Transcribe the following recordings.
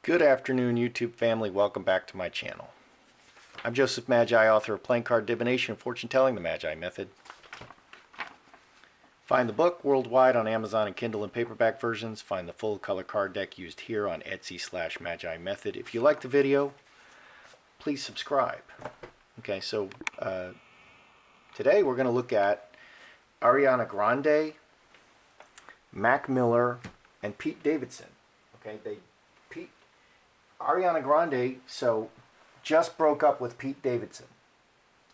Good afternoon, YouTube family. Welcome back to my channel. I'm Joseph Magi, author of Playing Card Divination and Fortune Telling the Magi Method. Find the book worldwide on Amazon and Kindle and paperback versions. Find the full color card deck used here on Etsy/Magi Method. If you like the video, please subscribe. Okay, so today we're going to look at Ariana Grande, Mac Miller, and Pete Davidson. Okay, Ariana Grande, just broke up with Pete Davidson.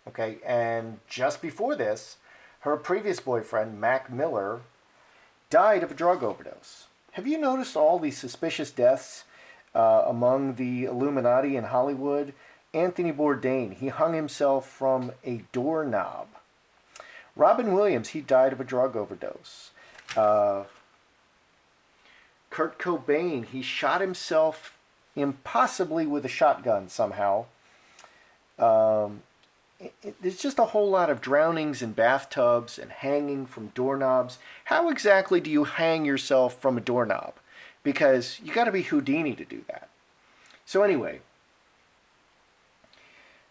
Okay, and just before this, her previous boyfriend, Mac Miller, died of a drug overdose. Have you noticed all these suspicious deaths among the Illuminati in Hollywood? Anthony Bourdain, he hung himself from a doorknob. Robin Williams, he died of a drug overdose. Kurt Cobain, he shot himself impossibly with a shotgun somehow. There's just a whole lot of drownings in bathtubs and hanging from doorknobs. How exactly do you hang yourself from a doorknob? Because you got to be Houdini to do that. So anyway,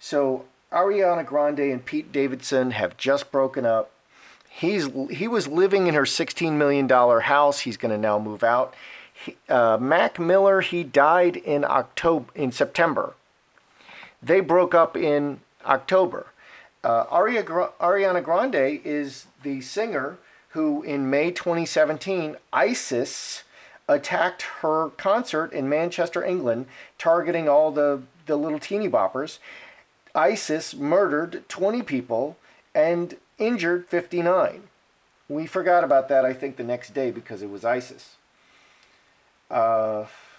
Ariana Grande and Pete Davidson have just broken up. He was living in her $16 million house. He's going to now move out. Mac Miller, he died in September. They broke up in October. Ariana Grande is the singer who in May 2017, ISIS attacked her concert in Manchester, England, targeting all the little teeny boppers. ISIS murdered 20 people and injured 59. We forgot about that, I think, the next day because it was ISIS.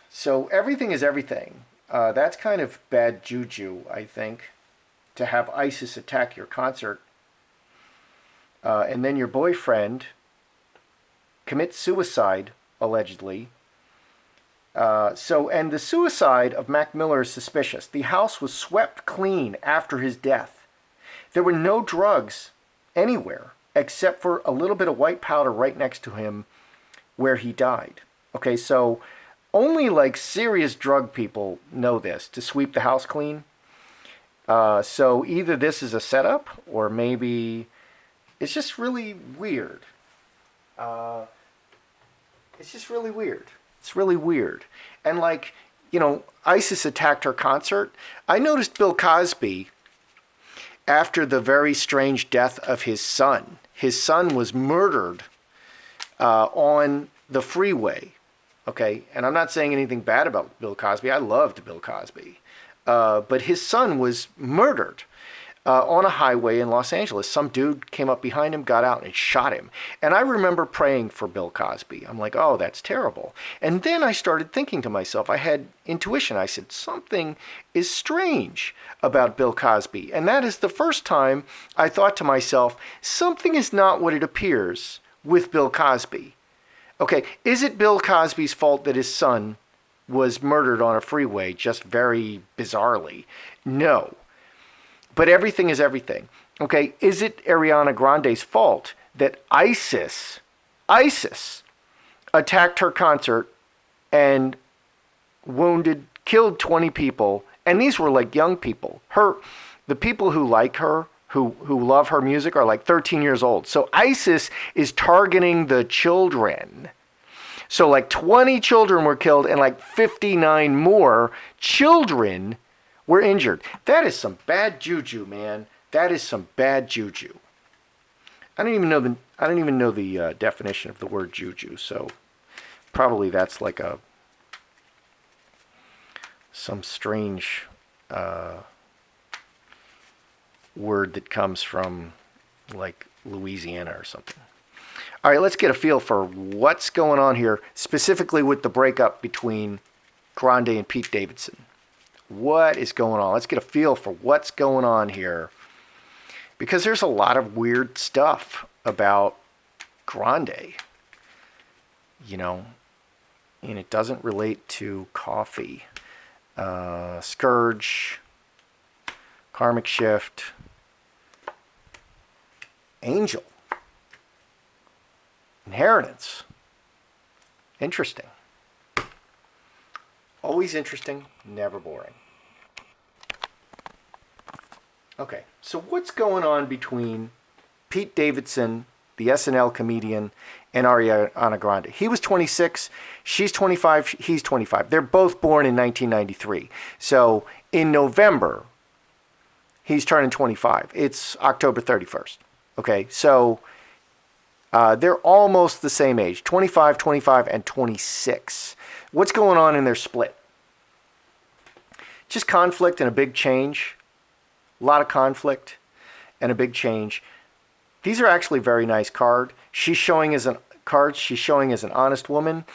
So everything is everything. That's kind of bad juju, I think, to have ISIS attack your concert. And then your boyfriend commits suicide, allegedly. And the suicide of Mac Miller is suspicious. The house was swept clean after his death. There were no drugs anywhere except for a little bit of white powder right next to him where he died. Okay, so only like serious drug people know this, to sweep the house clean. So either this is a setup or maybe it's just really weird. It's just really weird. It's really weird. And ISIS attacked her concert. I noticed Bill Cosby, after the very strange death of his son was murdered on the freeway. Okay, and I'm not saying anything bad about Bill Cosby. I loved Bill Cosby. But his son was murdered on a highway in Los Angeles. Some dude came up behind him, got out, and shot him. And I remember praying for Bill Cosby. I'm like, oh, that's terrible. And then I started thinking to myself, I had intuition. I said, something is strange about Bill Cosby. And that is the first time I thought to myself, something is not what it appears with Bill Cosby. Okay, is it Bill Cosby's fault that his son was murdered on a freeway just very bizarrely? No. But everything is everything. Okay, is it Ariana Grande's fault that ISIS attacked her concert and killed 20 people, and these were like young people. The people who like her, who love her music, are like 13 years old. So ISIS is targeting the children. So like 20 children were killed and like 59 more children were injured. That is some bad juju, man. That is some bad juju. I don't even know the definition of the word juju. So probably that's like some strange word that comes from like Louisiana or something. All right, let's get a feel for what's going on here, specifically with the breakup between Grande and Pete Davidson. What is going on? Let's get a feel for what's going on here, because there's a lot of weird stuff about Grande, and it doesn't relate to coffee. Scourge, Karmic Shift, Angel, Inheritance. Interesting. Always interesting, never boring. Okay, so what's going on between Pete Davidson, the SNL comedian, and Ariana Grande? He was 26, she's 25, he's 25. They're both born in 1993. So in November, he's turning 25. It's October 31st. Okay, so they're almost the same age, 25, 25, and 26. What's going on in their split? Just conflict and a big change. A lot of conflict and a big change. These are actually very nice cards. She's showing as an honest woman,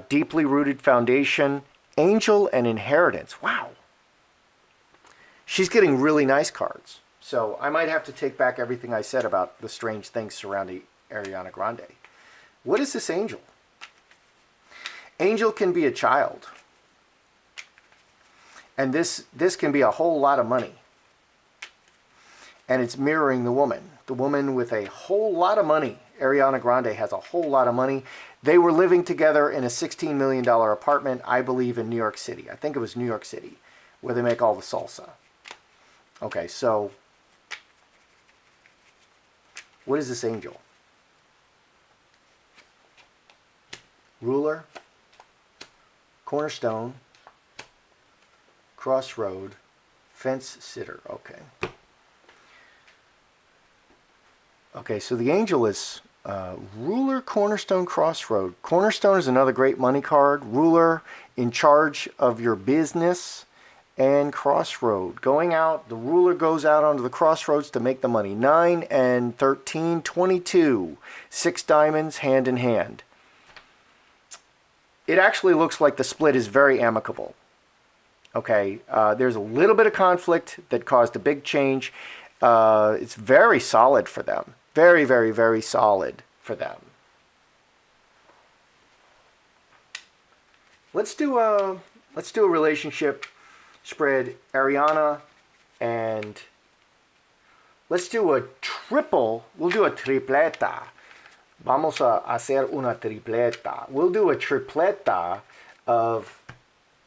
deeply rooted foundation, angel, and inheritance. Wow. She's getting really nice cards. So I might have to take back everything I said about the strange things surrounding Ariana Grande. What is this angel? Angel can be a child. And this can be a whole lot of money. And it's mirroring the woman. The woman with a whole lot of money. Ariana Grande has a whole lot of money. They were living together in a $16 million apartment, I believe, in New York City. I think it was New York City, where they make all the salsa. Okay, so what is this angel? Ruler, cornerstone, crossroad, fence sitter. Okay. Okay, so the angel is ruler, cornerstone, crossroad. Cornerstone is another great money card. Ruler, in charge of your business. And crossroad. Going out, the ruler goes out onto the crossroads to make the money. 9 and 13, 22. 6 diamonds, hand in hand. It actually looks like the split is very amicable. Okay, there's a little bit of conflict that caused a big change. It's very solid for them. Very, very, very solid for them. Let's do a relationship spread, Ariana, and let's do a triple. We'll do a tripleta. Vamos a hacer una tripleta. We'll do a tripleta of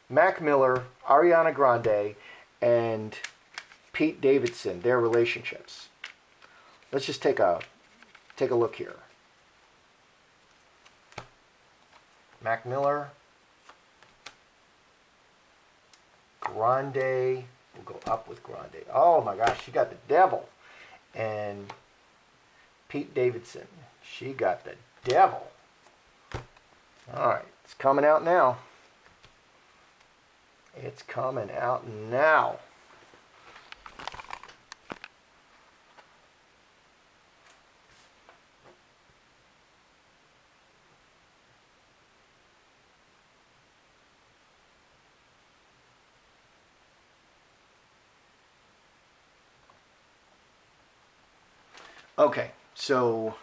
Mac Miller, Ariana Grande, and Pete Davidson, their relationships. Let's just take a look here. Mac Miller, Grande, we'll go up with Grande. Oh my gosh, she got the devil. And Pete Davidson, she got the devil. All right, it's coming out now. It's coming out now. Okay, so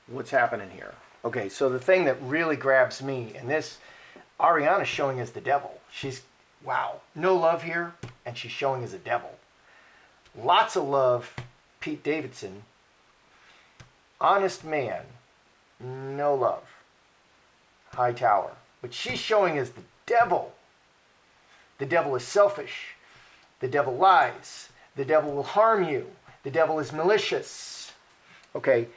what's happening here? Okay, so the thing that really grabs me, and this, Ariana's showing as the devil. She's, wow, no love here, and she's showing as a devil. Lots of love, Pete Davidson. Honest man, no love. High tower. But she's showing as the devil. The devil is selfish. The devil lies. The devil will harm you. The devil is malicious. Okay,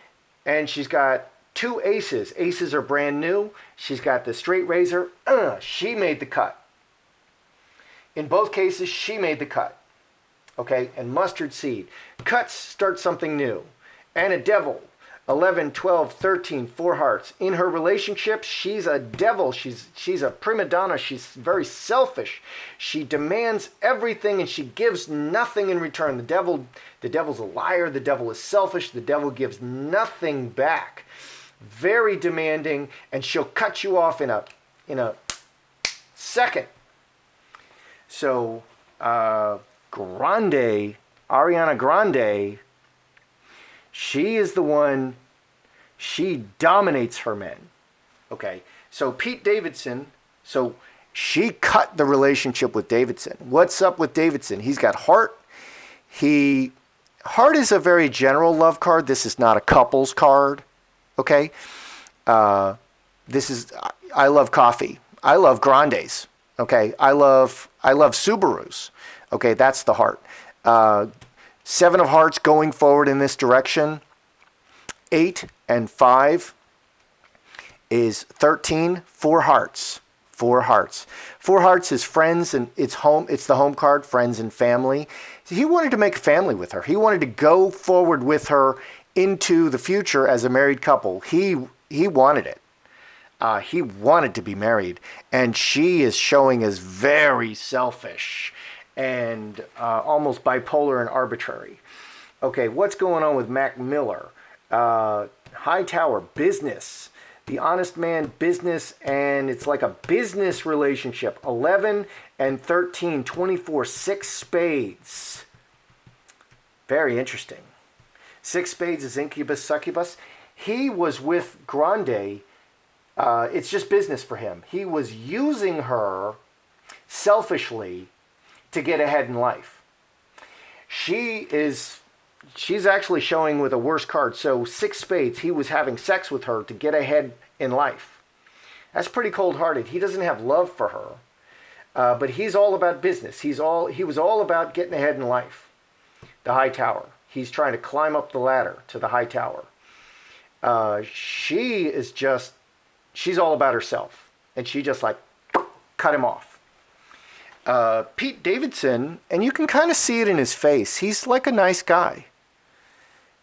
and she's got 2 aces. Aces are brand new. She's got the straight razor. She made the cut. In both cases, she made the cut. Okay, and mustard seed. Cuts start something new. And a devil. 11, 12, 13, 4 hearts. In her relationship, she's a devil. She's a prima donna. She's very selfish. She demands everything and she gives nothing in return. The devil's a liar. The devil is selfish. The devil gives nothing back. Very demanding, and she'll cut you off in a second. So, Grande, Ariana Grande, she is the one, she dominates her men. Okay, so Pete Davidson, so she cut the relationship with Davidson. What's up with Davidson? He's got heart. Heart is a very general love card. This is not a couples card. Okay? This is, I love coffee. I love Grandes. Okay. I love Subarus. Okay. That's the heart. Seven of hearts going forward in this direction. 8 and 5 is 13. Four hearts. Four hearts. Four hearts is friends, and it's home. It's the home card, friends and family. He wanted to make a family with her. He wanted to go forward with her into the future as a married couple. He wanted it. He wanted to be married, and she is showing as very selfish and almost bipolar and arbitrary. Okay, what's going on with Mac Miller? High Tower, business. The honest man, business, and it's like a business relationship. 11 and 13, 24, 6 spades. Very interesting. 6 spades is incubus, succubus. He was with Grande. It's just business for him. He was using her selfishly to get ahead in life. She's actually showing with a worse card. So 6 spades, he was having sex with her to get ahead in life. That's pretty cold-hearted. He doesn't have love for her, but he's all about business. He was all about getting ahead in life. The High Tower. He's trying to climb up the ladder to the High Tower. She's all about herself, and she just like cut him off. Pete Davidson, and you can kind of see it in his face. He's like a nice guy.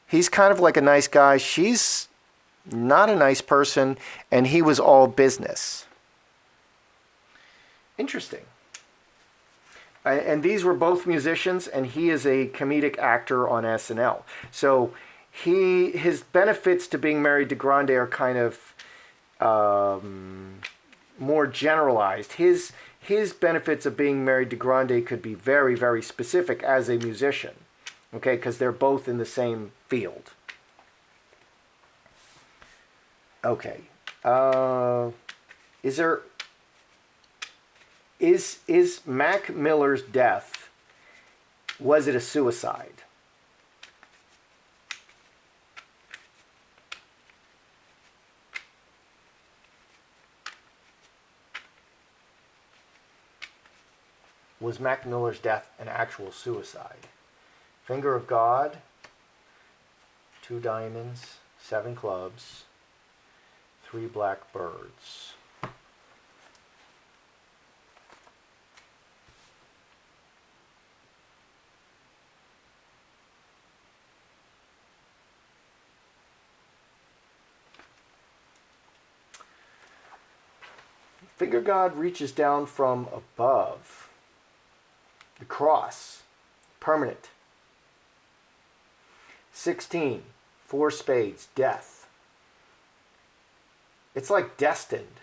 He's kind of like a nice guy. She's not a nice person, and he was all business. Interesting. And these were both musicians, and he is a comedic actor on SNL. So his benefits to being married to Grande are kind of more generalized. His benefits of being married to Grande could be very, very specific as a musician. Okay, because they're both in the same field. Okay. Is Mac Miller's death, was it a suicide? Was Mac Miller's death an actual suicide? Finger of God, 2 diamonds, 7 clubs, 3 black birds. Finger God reaches down from above. The cross, permanent. 16, 4 spades, death. It's like destined.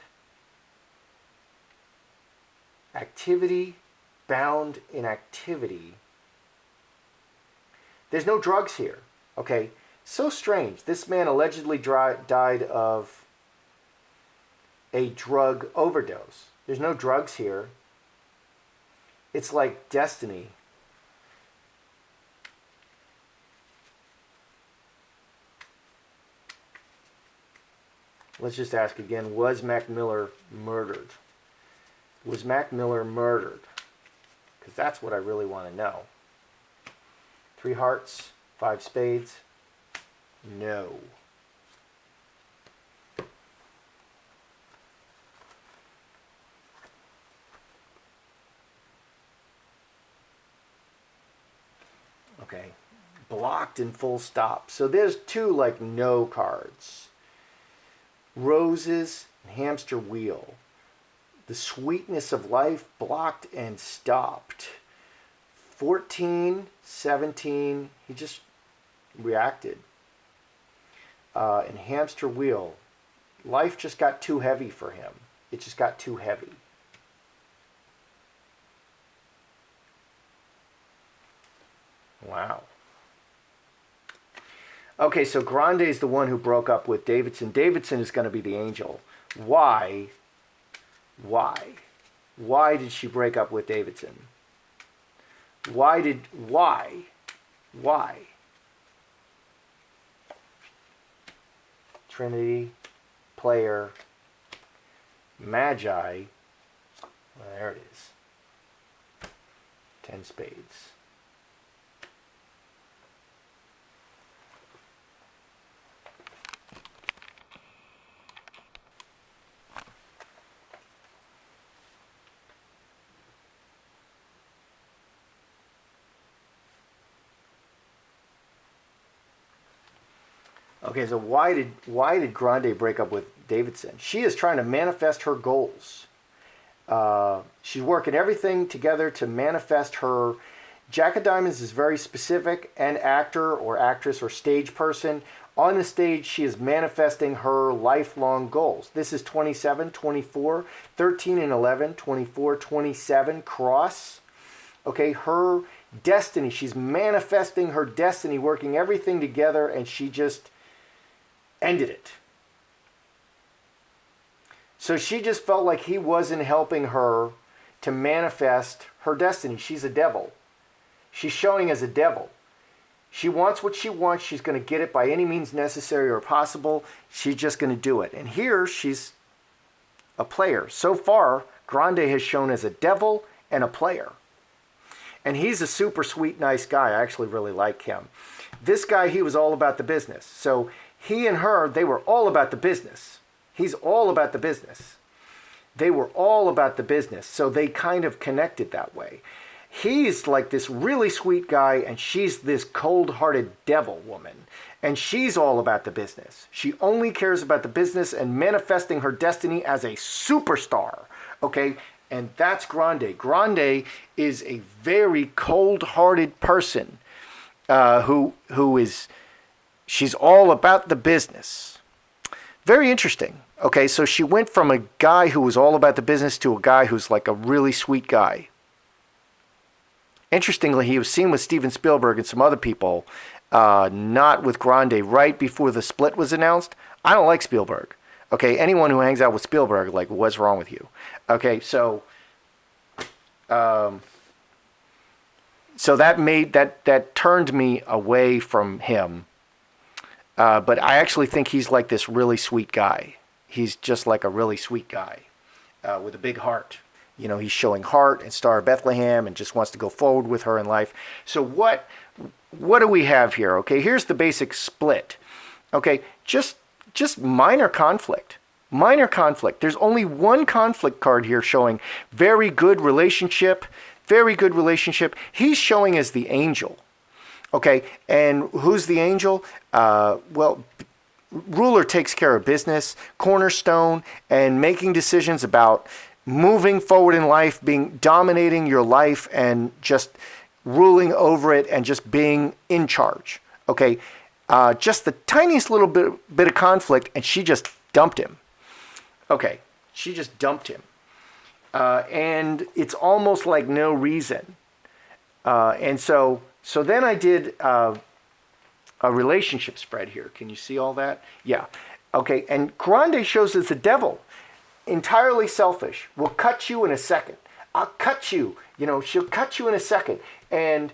Activity, bound in activity. There's no drugs here. Okay, so strange. This man allegedly died of a drug overdose. There's no drugs here. It's like destiny. Let's just ask again, was Mac Miller murdered? Was Mac Miller murdered? Because that's what I really want to know. 3 hearts, 5 spades. No. Okay. Blocked and full stop. So there's 2 like no cards. Roses and hamster wheel. The sweetness of life, blocked and stopped. 14, 17, he just reacted. And hamster wheel. Life just got too heavy for him. It just got too heavy. Wow. Okay, so Grande is the one who broke up with Davidson. Davidson is going to be the angel. Why? Why? Why did she break up with Davidson? Why? Trinity, player, Magi. Well, there it is. 10 spades. Okay, so why did Grande break up with Davidson? She is trying to manifest her goals. She's working everything together to manifest her. Jack of Diamonds is very specific, an actor or actress or stage person. On the stage, she is manifesting her lifelong goals. This is 27, 24, 13 and 11, 24, 27, cross. Okay, her destiny. She's manifesting her destiny, working everything together, and she just ended it. So she just felt like he wasn't helping her to manifest her destiny. She's a devil. She's showing as a devil. She wants what she wants. She's going to get it by any means necessary or possible. She's just going to do it. And here she's a player. So far, Grande has shown as a devil and a player. And he's a super sweet, nice guy. I actually really like him. This guy, he was all about the business. So he and her, they were all about the business. He's all about the business. They were all about the business. So they kind of connected that way. He's like this really sweet guy, and she's this cold-hearted devil woman. And she's all about the business. She only cares about the business and manifesting her destiny as a superstar. Okay? And that's Grande. Grande is a very cold-hearted person who is, she's all about the business. Very interesting. Okay, so she went from a guy who was all about the business to a guy who's like a really sweet guy. Interestingly, he was seen with Steven Spielberg and some other people, not with Grande, right before the split was announced. I don't like Spielberg. Okay, anyone who hangs out with Spielberg, like, what's wrong with you? Okay, so that turned me away from him. But I actually think he's like this really sweet guy. He's just like a really sweet guy with a big heart. You know, he's showing heart and Star of Bethlehem and just wants to go forward with her in life. So what do we have here? Okay, here's the basic split. Okay, just minor conflict. Minor conflict. There's only one conflict card here showing very good relationship. Very good relationship. He's showing as the angel. Okay, and who's the angel? Well, ruler takes care of business, cornerstone, and making decisions about moving forward in life, dominating your life and just ruling over it and just being in charge. Okay, just the tiniest little bit of conflict, and she just dumped him. Okay, she just dumped him. And it's almost like no reason. And so then I did a relationship spread here. Can you see all that? Yeah. Okay, and Grande shows as the devil. Entirely selfish. Will cut you in a second. I'll cut you. You know, she'll cut you in a second. And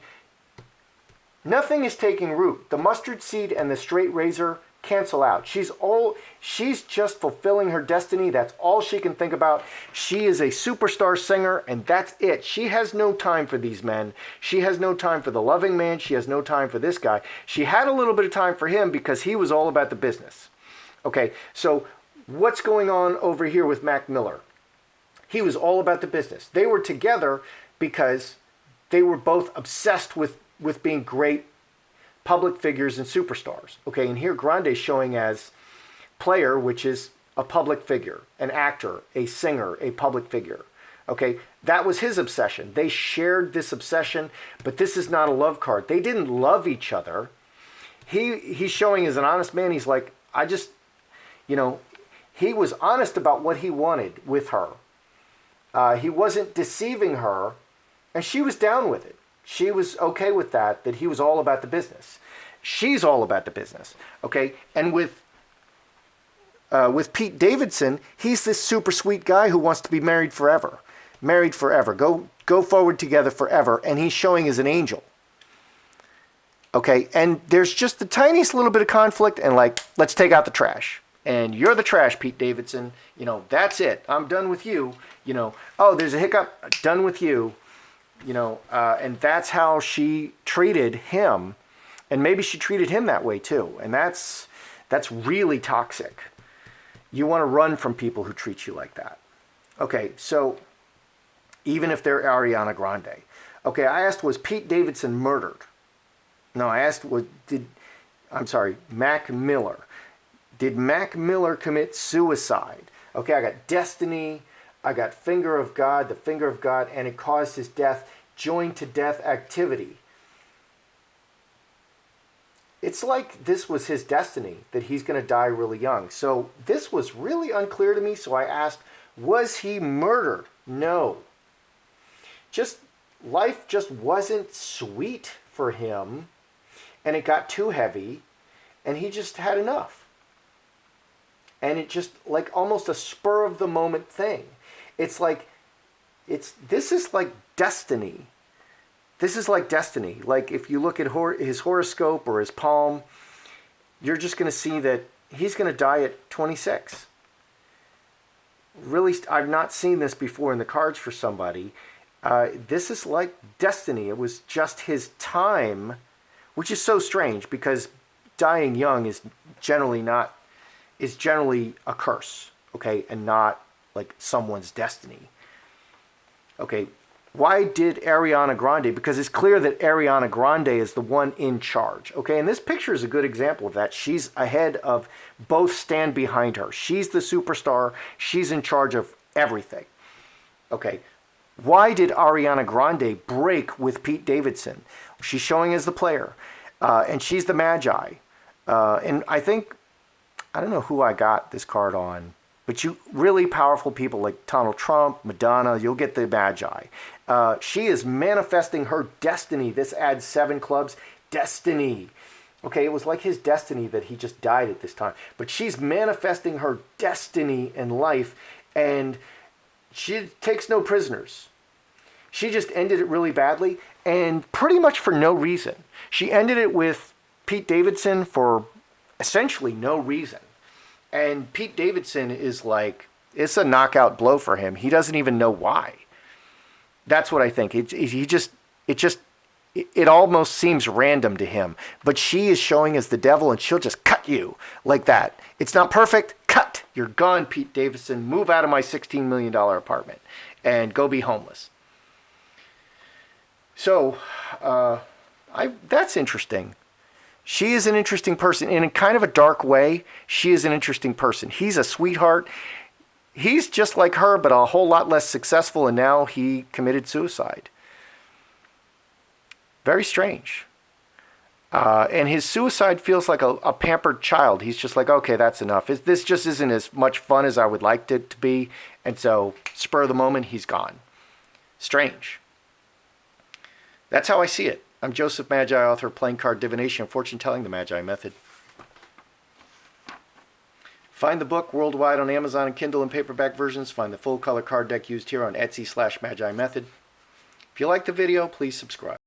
nothing is taking root. The mustard seed and the straight razor cancel out. She's just fulfilling her destiny. That's all she can think about. She is a superstar singer, and that's it. She has no time for these men. She has no time for the loving man. She has no time for this guy. She had a little bit of time for him because he was all about the business. Okay, so what's going on over here with Mac Miller? He was all about the business. They were together because they were both obsessed with being great public figures and superstars. Okay, and here Grande is showing as player, which is a public figure, an actor, a singer, a public figure. Okay, that was his obsession. They shared this obsession, but this is not a love card. They didn't love each other. He's showing as an honest man. He's like, he was honest about what he wanted with her. He wasn't deceiving her, and she was down with it. She was okay with that he was all about the business. She's all about the business, okay? And with Pete Davidson, he's this super sweet guy who wants to be married forever. Married forever. Go forward together forever, and he's showing as an angel. Okay, and there's just the tiniest little bit of conflict, and like, let's take out the trash. And you're the trash, Pete Davidson. That's it. I'm done with you. Oh, there's a hiccup. Done with you. And that's how she treated him. And maybe she treated him that way too. And that's really toxic. You want to run from people who treat you like that. Okay, so even if they're Ariana Grande. Okay, I asked, was Pete Davidson murdered? No, I asked, Mac Miller. Did Mac Miller commit suicide? Okay, I got Destiny, I got Finger of God, the Finger of God, and it caused his death, joined to death activity. It's like this was his destiny, that he's going to die really young. So this was really unclear to me, so I asked, was he murdered? No. Life just wasn't sweet for him, and it got too heavy, and he just had enough. And it just like almost a spur of the moment thing. This is like destiny. This is like destiny. Like if you look at his horoscope or his palm, you're just going to see that he's going to die at 26. Really, I've not seen this before in the cards for somebody. This is like destiny. It was just his time, which is so strange because dying young is generally a curse, okay, and not like someone's destiny. Okay, why did Ariana Grande? Because it's clear that Ariana Grande is the one in charge, okay, and this picture is a good example of that. She's ahead of both stand behind her. She's the superstar. She's in charge of everything, okay. Why did Ariana Grande break with Pete Davidson? She's showing as the player, and she's the Magi, and I don't know who I got this card on, but you really powerful people like Donald Trump, Madonna, you'll get the Magi. She is manifesting her destiny. This adds 7 clubs. Destiny. Okay, it was like his destiny that he just died at this time. But she's manifesting her destiny in life, and she takes no prisoners. She just ended it really badly, and pretty much for no reason. She ended it with Pete Davidson for essentially no reason. And Pete Davidson is like, it's a knockout blow for him. He doesn't even know why. That's what I think. It almost seems random to him. But she is showing as the devil, and she'll just cut you like that. It's not perfect. Cut. You're gone, Pete Davidson. Move out of my $16 million apartment and go be homeless. So, that's interesting. She is an interesting person. In a kind of a dark way, she is an interesting person. He's a sweetheart. He's just like her, but a whole lot less successful, and now he committed suicide. Very strange. And his suicide feels like a pampered child. He's just like, okay, that's enough. This just isn't as much fun as I would like it to be. And so, spur of the moment, he's gone. Strange. That's how I see it. I'm Joseph Magi, author of Playing Card Divination and Fortune Telling, the Magi Method. Find the book worldwide on Amazon and Kindle and paperback versions. Find the full color card deck used here on Etsy/Magi Method. If you like the video, please subscribe.